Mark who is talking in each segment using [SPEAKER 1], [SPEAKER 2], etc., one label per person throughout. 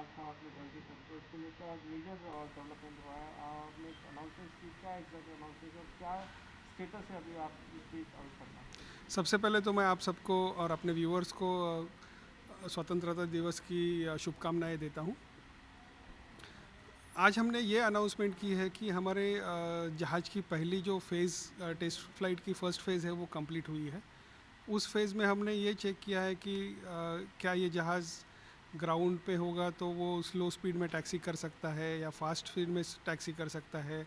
[SPEAKER 1] जहाज था आपने जल्दी तक, तो इसको लेकर आज मेजर डेवलपमेंट हुआ है। आपने एक अनाउंसमेंट की, क्या एग्जैक्ट अनाउंसमेंट और क्या स्टेटस है अभी आप इसकी अवसर में?
[SPEAKER 2] सबसे पहले तो मैं आप सबको और अपने व्यूअर्स को स्वतंत्रता दिवस की शुभकामनाएं देता हूं। आज हमने ये अनाउंसमेंट की है कि हमारे जहाज़ की पहली जो फ़ेज़ टेस्ट फ्लाइट की फ़र्स्ट फ़ेज़ है वो कंप्लीट हुई है। उस फेज़ में हमने ये चेक किया है कि क्या ये जहाज़ ग्राउंड पे होगा तो वो स्लो स्पीड में टैक्सी कर सकता है या फास्ट स्पीड में टैक्सी कर सकता है,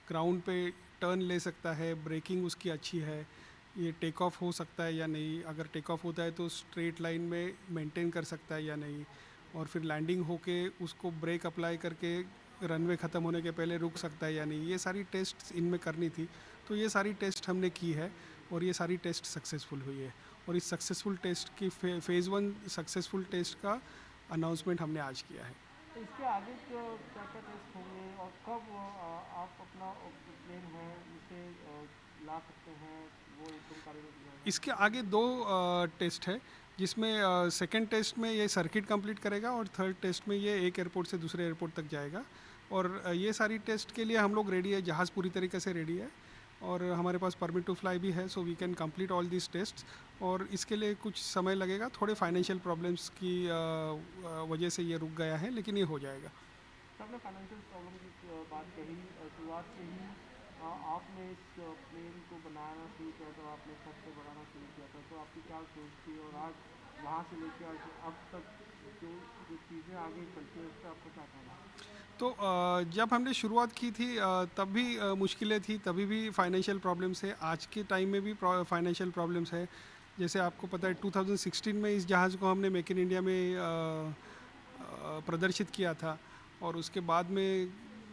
[SPEAKER 2] ग्राउंड पे टर्न ले सकता है, ब्रेकिंग उसकी अच्छी है, ये टेक ऑफ हो सकता है या नहीं, अगर टेक ऑफ होता है तो स्ट्रेट लाइन में मेंटेन कर सकता है या नहीं, और फिर लैंडिंग होके उसको ब्रेक अप्लाई करके रनवे ख़त्म होने के पहले रुक सकता है या नहीं। ये सारी टेस्ट इनमें करनी थी, तो ये सारी टेस्ट हमने की है और ये सारी टेस्ट सक्सेसफुल हुई है। और इस सक्सेसफुल टेस्ट की फेज़ वन सक्सेसफुल टेस्ट का अनाउंसमेंट हमने आज किया है।
[SPEAKER 1] तो इसके आगे क्या क्या क्या टेस्ट होंगे और कब आप अपना प्लेन है इसे ला सकते हैं, वो एकदम कार्यरत हो जाएगा?
[SPEAKER 2] इसके आगे दो टेस्ट है, जिसमें सेकंड टेस्ट में ये सर्किट कंप्लीट करेगा और थर्ड टेस्ट में ये एक एयरपोर्ट से दूसरे एयरपोर्ट तक जाएगा। और ये सारी टेस्ट के लिए हम लोग रेडी है, जहाज़ पूरी तरीके से रेडी है और हमारे पास परमिट टू फ्लाई भी है, so we can complete all this test. और इसके लिए कुछ समय लगेगा, थोड़े फाइनेंशियल प्रॉब्लम्स की वजह से ये रुक गया है, लेकिन ये हो जाएगा।
[SPEAKER 1] तो आपने फाइनेंशियल प्रॉब्लम की बात कही, शुरुआत से ही आपने इस प्लेन को बनाना शुरू किया था, आपने खर्चे बढ़ाना शुरू किया था, तो आपकी क्या सोच थी और आज वहाँ से लेकर आज अब तक जो जो चीज़ें आगे चलती हैं उस पर आपका क्या कहना है?
[SPEAKER 2] तो जब हमने शुरुआत की थी तब भी मुश्किलें थी, तभी भी फाइनेंशियल प्रॉब्लम्स है, आज के टाइम में भी फाइनेंशियल प्रॉब्लम्स है। जैसे आपको पता है 2016 में इस जहाज़ को हमने मेक इन इंडिया में प्रदर्शित किया था, और उसके बाद में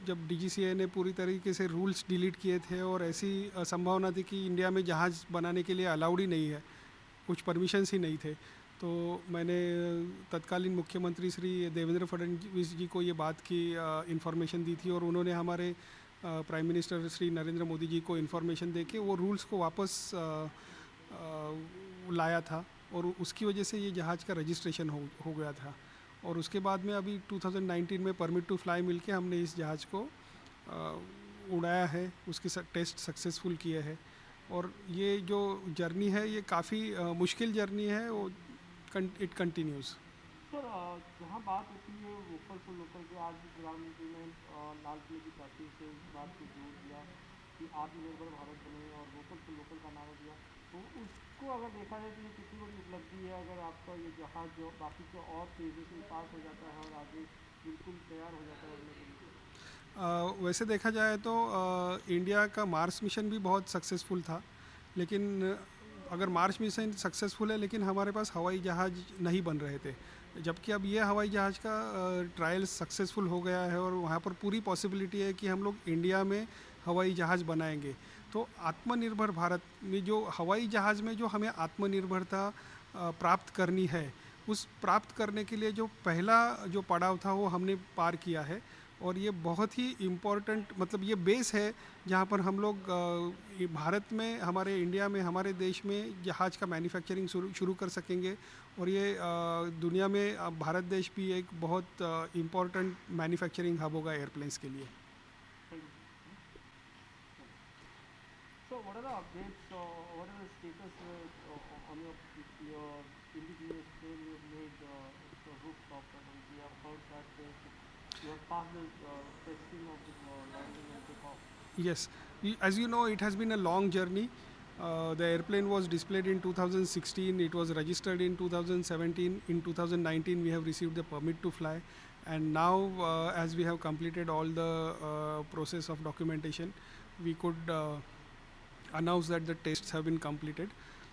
[SPEAKER 2] जब डीजीसीए ने पूरी तरीके से रूल्स डिलीट किए थे और ऐसी संभावना थी कि इंडिया में जहाज़ बनाने के लिए अलाउड ही नहीं है, कुछ परमिशंस ही नहीं थे। तो मैंने तत्कालीन मुख्यमंत्री श्री देवेंद्र फडणवीस जी को ये बात की इन्फॉर्मेशन दी थी, और उन्होंने हमारे प्राइम मिनिस्टर श्री नरेंद्र मोदी जी को इन्फॉर्मेशन दे के वो रूल्स को वापस लाया था, और उसकी वजह से ये जहाज़ का रजिस्ट्रेशन हो गया था। और उसके बाद में अभी 2019 में परमिट टू फ्लाई मिलके हमने इस जहाज़ को उड़ाया है, उसकी टेस्ट सक्सेसफुल किए हैं। और ये जो जर्नी है ये काफ़ी मुश्किल जर्नी है, वो इट कंटिन्यूज़।
[SPEAKER 1] सर, जहाँ बात होती है वोकल फॉर लोकल की, आज भी प्रधानमंत्री ने लाल किले की प्राचीर से इस बात को जोर दिया कि आत्मनिर्भर भारत बने और वोकल फॉर लोकल का नारा दिया, तो उसको अगर देखा जाए तो ये कितनी बड़ी उपलब्धि है अगर आपका ये जहाज जो बाकी के और तेज़ी से पास हो जाता है और आगे बिल्कुल तैयार हो जाता है उड़ने के लिए।
[SPEAKER 2] वैसे देखा जाए तो इंडिया का मार्स मिशन भी बहुत सक्सेसफुल था, लेकिन अगर मार्स मिशन सक्सेसफुल है लेकिन हमारे पास हवाई जहाज़ नहीं बन रहे थे, जबकि अब ये हवाई जहाज़ का ट्रायल सक्सेसफुल हो गया है और वहाँ पर पूरी पॉसिबिलिटी है कि हम लोग इंडिया में हवाई जहाज़ बनाएंगे। तो आत्मनिर्भर भारत में जो हवाई जहाज़ में जो हमें आत्मनिर्भरता प्राप्त करनी है, उस प्राप्त करने के लिए जो पहला जो पड़ाव था वो हमने पार किया है। और ये बहुत ही इम्पोर्टेंट, मतलब ये बेस है जहाँ पर हम लोग ये भारत में, हमारे इंडिया में, हमारे देश में जहाज़ का मैन्युफैक्चरिंग शुरू शुरू कर सकेंगे। और ये दुनिया में भारत देश भी एक बहुत इम्पोर्टेंट मैन्युफैक्चरिंग हब होगा एयरप्लेन्स के लिए।
[SPEAKER 1] Thank you. So what are the updates, what are the status on your indigenous plane you have made, it's a rooftop, and we have heard that you have passed the testing of the landing and takeoff.
[SPEAKER 2] Yes, as you know, it has been a long journey. The airplane was displayed in 2016. It was registered in 2017. In 2019, we have received the permit to fly, and now, as we have completed all the process of documentation, we could announce that the tests have been completed.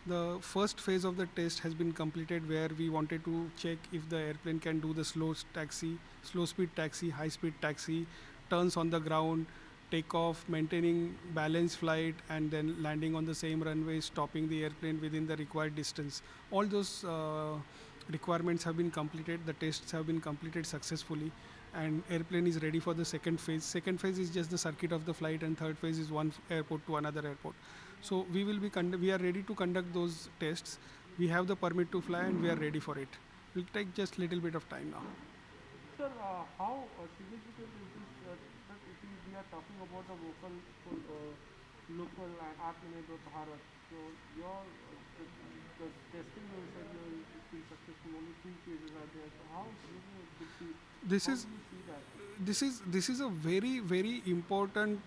[SPEAKER 2] The first phase of the test has been completed, where we wanted to check if the airplane can do the slow speed taxi, high speed taxi, turns on the ground, take off, maintaining balanced flight, and then landing on the same runway, stopping the airplane within the required distance. All those requirements have been completed. The tests have been completed successfully, and airplane is ready for the second phase. Second phase is just the circuit of the flight, and third phase is one airport to another airport. So we are ready to conduct those tests. We have the permit to fly, and we are ready for it. It will take just little bit of time now.
[SPEAKER 1] sir, how significant is this that if we are talking about the vocal for local and Atmanirbhar Bharat? So your the testing you said it's been successful. Only 2 cases are there. So how significant it could be?
[SPEAKER 2] This
[SPEAKER 1] How
[SPEAKER 2] is
[SPEAKER 1] do you see that?
[SPEAKER 2] this is a very important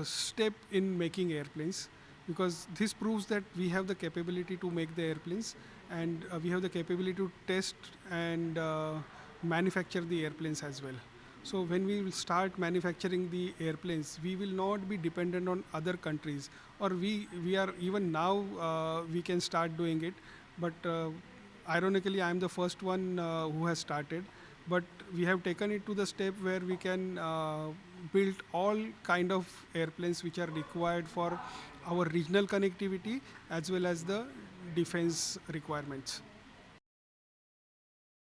[SPEAKER 2] step in making airplanes, because this proves that we have the capability to make the airplanes, and we have the capability to test and manufacture the airplanes as well. So when we will start manufacturing the airplanes, we will not be dependent on other countries, or we are even now we can start doing it, but ironically I am the first one who has started, but we have taken it to the step where we can build all kind of airplanes which are required for our regional connectivity as well as the defense requirements.